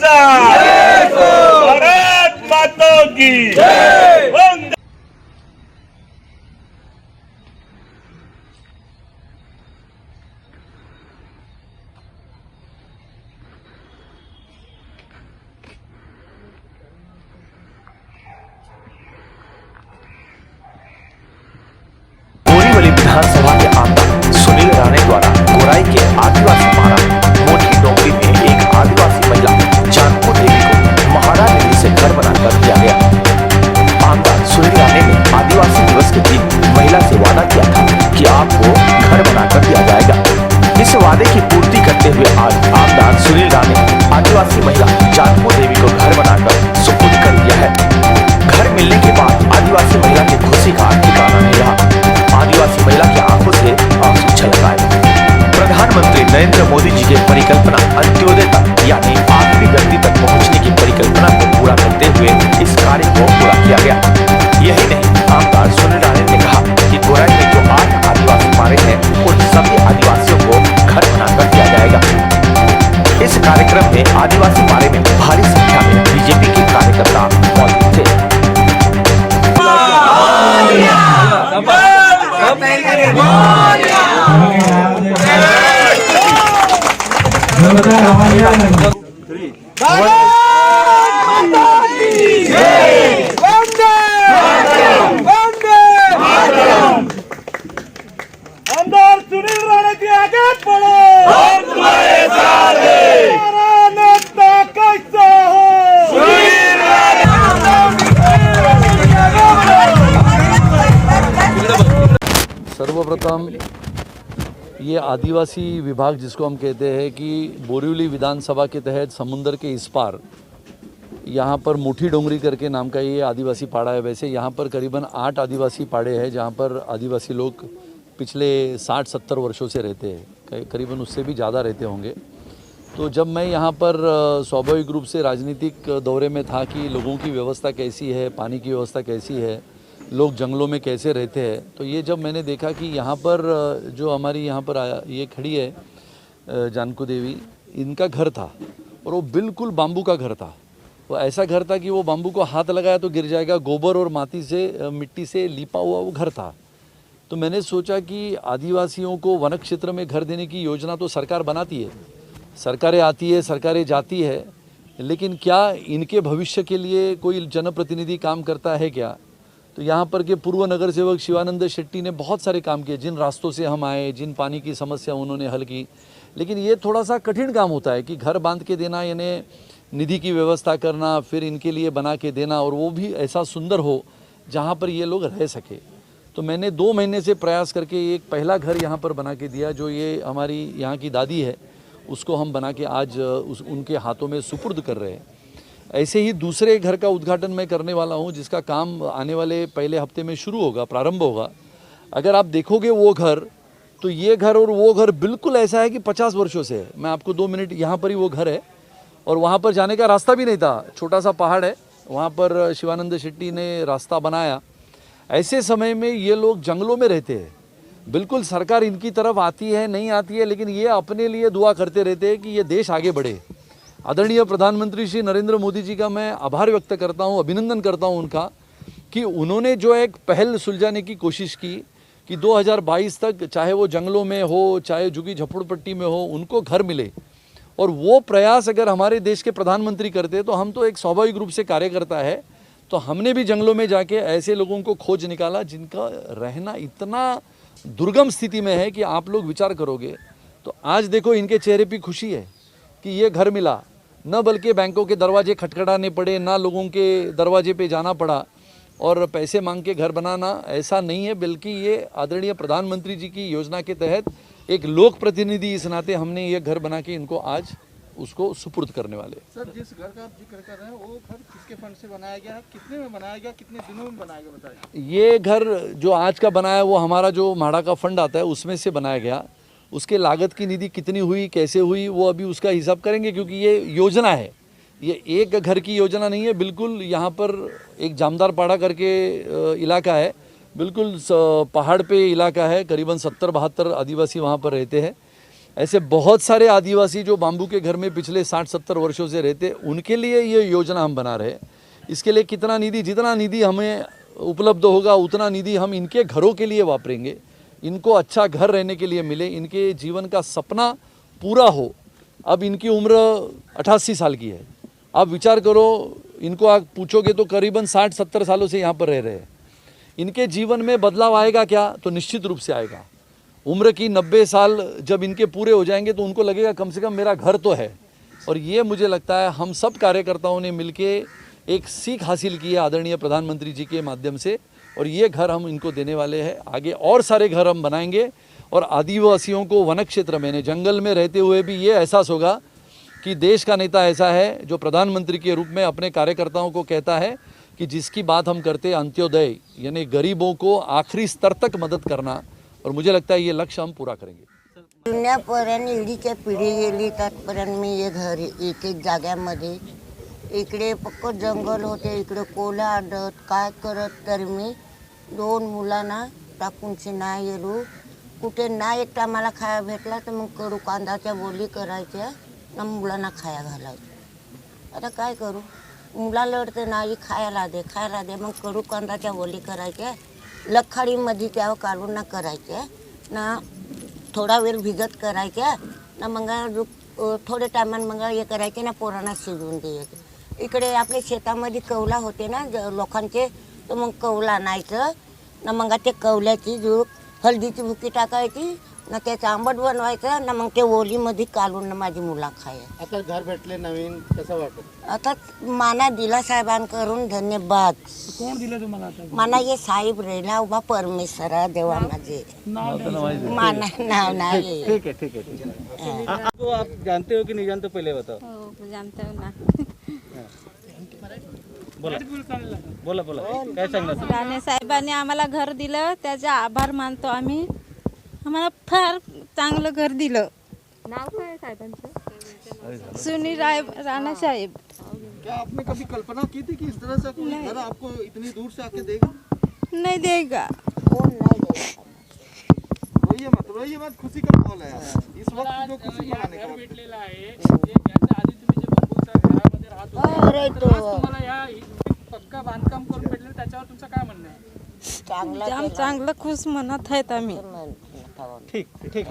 माता भारत माता की वंदे। बोरीवली विधानसभा के आमदार सुनील राणे द्वारा गोराई के आदिवासी पारा मोटी डोंगरी में एक आदिवासी महिला जानकी देवी को महाड़ा नदी से घर बनाकर दिया गया। आमदार सुनील राणे ने आदिवासी दिवस के दिन महिला से वादा किया था कि आपको घर बनाकर दिया जाएगा। इस वादे की पूर्ति करते हुए आज आमदार सुनील राणे आदिवासी महिला जानकी देवी को घर बनाकर सुपुर्द कर दिया है। घर मिलने के बाद आदिवासी महिला की खुशी का ठिकाना नहीं रहा। आदिवासी महिला की आंखों से आंसू छलक आए। प्रधानमंत्री नरेंद्र मोदी जी की परिकल्पना अंत्योदय तक यानी आखिरी व्यक्ति तक पहुंचने की परिकल्पना को पूरा करते हुए इस कार्य को पूरा किया गया। यही नहीं, आमदार सुनील राणे ने कहा कि गोराई में जो 8 आदिवासी पारे हैं उन सभी आदिवासियों को घर बनाकर दिया जाएगा। इस कार्यक्रम में आदिवासी पारे में भारी संख्या में बीजेपी के कार्यकर्ता मौजूद थे। आमदार सुनील राणे के आगे बढ़ो, हम तुम्हारे साथ हैं। हमारा नेता कैसा हो? सुनील राणे। सर्वप्रथम ये आदिवासी विभाग जिसको हम कहते हैं कि बोरीवली विधानसभा के तहत समुंदर के इस पार यहाँ पर मोटी डोंगरी करके नाम का ये आदिवासी पाड़ा है। वैसे यहाँ पर करीबन 8 आदिवासी पाड़े हैं जहाँ पर आदिवासी लोग पिछले 60-70 वर्षों से रहते हैं, करीबन उससे भी ज़्यादा रहते होंगे। तो जब मैं यहाँ पर स्वाभाविक रूप से राजनीतिक दौरे में था कि लोगों की व्यवस्था कैसी है, पानी की व्यवस्था कैसी है, लोग जंगलों में कैसे रहते हैं, तो ये जब मैंने देखा कि यहाँ पर जो हमारी यहाँ पर ये खड़ी है जानकी देवी, इनका घर था और वो बिल्कुल बाम्बू का घर था। वो ऐसा घर था कि वो बाम्बू को हाथ लगाया तो गिर जाएगा, गोबर और मिट्टी से लिपा हुआ वो घर था। तो मैंने सोचा कि आदिवासियों को वन क्षेत्र में घर देने की योजना तो सरकार बनाती है, सरकारें आती है, सरकारें जाती है, लेकिन क्या इनके भविष्य के लिए कोई जनप्रतिनिधि काम करता है क्या? तो यहाँ पर के पूर्व नगर सेवक शिवानंद शेट्टी ने बहुत सारे काम किए, जिन रास्तों से हम आए, जिन पानी की समस्या उन्होंने हल की। लेकिन ये थोड़ा सा कठिन काम होता है कि घर बांध के देना, यानी निधि की व्यवस्था करना, फिर इनके लिए बना के देना, और वो भी ऐसा सुंदर हो जहाँ पर ये लोग रह सके। तो मैंने 2 महीने से प्रयास करके एक पहला घर यहाँ पर बना के दिया, जो ये हमारी यहाँ की दादी है उसको हम बना के आज उनके हाथों में सुपुर्द कर रहे हैं। ऐसे ही दूसरे घर का उद्घाटन मैं करने वाला हूँ, जिसका काम आने वाले पहले हफ्ते में शुरू होगा, प्रारंभ होगा। अगर आप देखोगे वो घर, तो ये घर और वो घर बिल्कुल ऐसा है कि 50 वर्षों से है। मैं आपको 2 मिनट, यहाँ पर ही वो घर है और वहाँ पर जाने का रास्ता भी नहीं था, छोटा सा पहाड़ है, वहाँ पर शिवानंद शेट्टी ने रास्ता बनाया। ऐसे समय में ये लोग जंगलों में रहते हैं, बिल्कुल सरकार इनकी तरफ आती है नहीं आती है, लेकिन ये अपने लिए दुआ करते रहते हैं कि ये देश आगे बढ़े। आदरणीय प्रधानमंत्री श्री नरेंद्र मोदी जी का मैं आभार व्यक्त करता हूँ, अभिनंदन करता हूँ उनका, कि उन्होंने जो एक पहल सुलझाने की कोशिश की कि 2022 तक चाहे वो जंगलों में हो, चाहे झुग्गी झोपड़पट्टी में हो, उनको घर मिले। और वो प्रयास अगर हमारे देश के प्रधानमंत्री करते तो हम तो एक स्वाभाविक रूप से कार्यकर्ता है, तो हमने भी जंगलों में जाके ऐसे लोगों को खोज निकाला जिनका रहना इतना दुर्गम स्थिति में है कि आप लोग विचार करोगे तो आज देखो इनके चेहरे पे खुशी है कि ये घर मिला, न बल्कि बैंकों के दरवाजे खटखटाने पड़े, ना लोगों के दरवाजे पे जाना पड़ा और पैसे मांग के घर बनाना, ऐसा नहीं है। बल्कि ये आदरणीय प्रधानमंत्री जी की योजना के तहत एक लोक प्रतिनिधि इस नाते हमने ये घर बना के इनको आज उसको सुपुर्द करने वाले। सर, जिस घर का आप जिक्र कर रहे हैं वो घर किसके फंड से बनाया गया है, कितने में बनाया गया, कितने दिनों में बनाया गया, बताइए। ये घर जो आज का बनाया वो हमारा जो म्हाडा का फंड आता है उसमें से बनाया गया। उसके लागत की निधि कितनी हुई, कैसे हुई, वो अभी उसका हिसाब करेंगे, क्योंकि ये योजना है, ये एक घर की योजना नहीं है। बिल्कुल यहाँ पर एक जामदार पाड़ा करके इलाका है, बिल्कुल पहाड़ पे इलाका है, करीबन 70-72 आदिवासी वहाँ पर रहते हैं। ऐसे बहुत सारे आदिवासी जो बाम्बू के घर में पिछले 60-70 वर्षों से रहते, उनके लिए ये योजना हम बना रहे हैं। इसके लिए कितना निधि, जितना निधि हमें उपलब्ध होगा उतना निधि हम इनके घरों के लिए वापरेंगे, इनको अच्छा घर रहने के लिए मिले, इनके जीवन का सपना पूरा हो। अब इनकी उम्र 88 साल की है। आप विचार करो, इनको आप पूछोगे तो करीबन 60-70 सालों से यहाँ पर रह रहे हैं। इनके जीवन में बदलाव आएगा क्या? तो निश्चित रूप से आएगा। उम्र की 90 साल जब इनके पूरे हो जाएंगे तो उनको लगेगा कम से कम मेरा घर तो है। और ये मुझे लगता है हम सब कार्यकर्ताओं ने मिलके एक सीख हासिल की है आदरणीय प्रधानमंत्री जी के माध्यम से, और ये घर हम इनको देने वाले हैं। आगे और सारे घर हम बनाएंगे और आदिवासियों को वन क्षेत्र में, जंगल में रहते हुए भी ये एहसास होगा कि देश का नेता ऐसा है जो प्रधानमंत्री के रूप में अपने कार्यकर्ताओं को कहता है कि जिसकी बात हम करते हैं अंत्योदय, यानी गरीबों को आखिरी स्तर तक मदद करना, और मुझे लगता है ये लक्ष्य हम पूरा करेंगे। जुन्यापर्यंत इडीच्या पिढी गेली त्यातपर्यंत मी हे घर एक एक जाग्यामध्ये, इकडे पक्क जंगल होते, इकडे कोला आडत काय करत, तर मी 2 मुलांना टाकूनशी नाही गेलो. कुठे नाही एक टायमाला खाया भेटला तर मग कडू कांदाच्या बोली करायच्या ना मुलांना खाया घालायचं. आता काय करू, मुला लढते नाही खायला दे, मग कडू कांदाच्या बोली करायच्या, लखाडीमध्ये त्यावर काढून ना करायच्या ना, थोडा वेळ भिजत करायच्या ना, मग थोडे टायमान मग हे करायचे ना, पोरांना शिजवून द्यायचे. इकडे आपल्या शेतामध्ये कौला होते ना लोकांचे, तर मग कौला आणायचं ना, मग ते कौल्याची जो हळदीची भुकी टाकायची ना, त्याचं आंबट बनवायचं ना, मग ते ओलीमध्ये काढून ना माझी मुलं खाय. आता घर भेटले नवीन, कसं वाटत? आता माना दिला साहेबांकडून धन्यवाद. कोण दिलं तुम्हाला आता? माना ये साहेब रेला उभा परमेश्वरा देवा माझे माना नाव नाही. ठीक है. आपको आप जानते हो कि नहीं जानते, पहले बताओ. हो जानते हो ना. बोला काय सांगणार? राणे साहेबांनी आम्हाला घर दिलं, त्याचे आभार मानतो आम्ही. आम्हाला फार चांगलं घर दिलं. नाव काय साहेबांचं? सुनील राणा साहेब. क्या आपने कभी कल्पना की थी कि इस तरह से कोई घर आपको इतनी दूर से आके देगा? नहीं देगा. कोण नाही देत. रोइए मत, खुशी का माहौल है यार. इस वक्त जो खुशी मनाने का वक्त अरे तो पक्का बांधकाम करून भेटले, त्याच्यावर तुमचं काय म्हणणं आहे? चांगला जाम चांगलं खुश म्हणत आहेत आम्ही. केलं. ठीक है.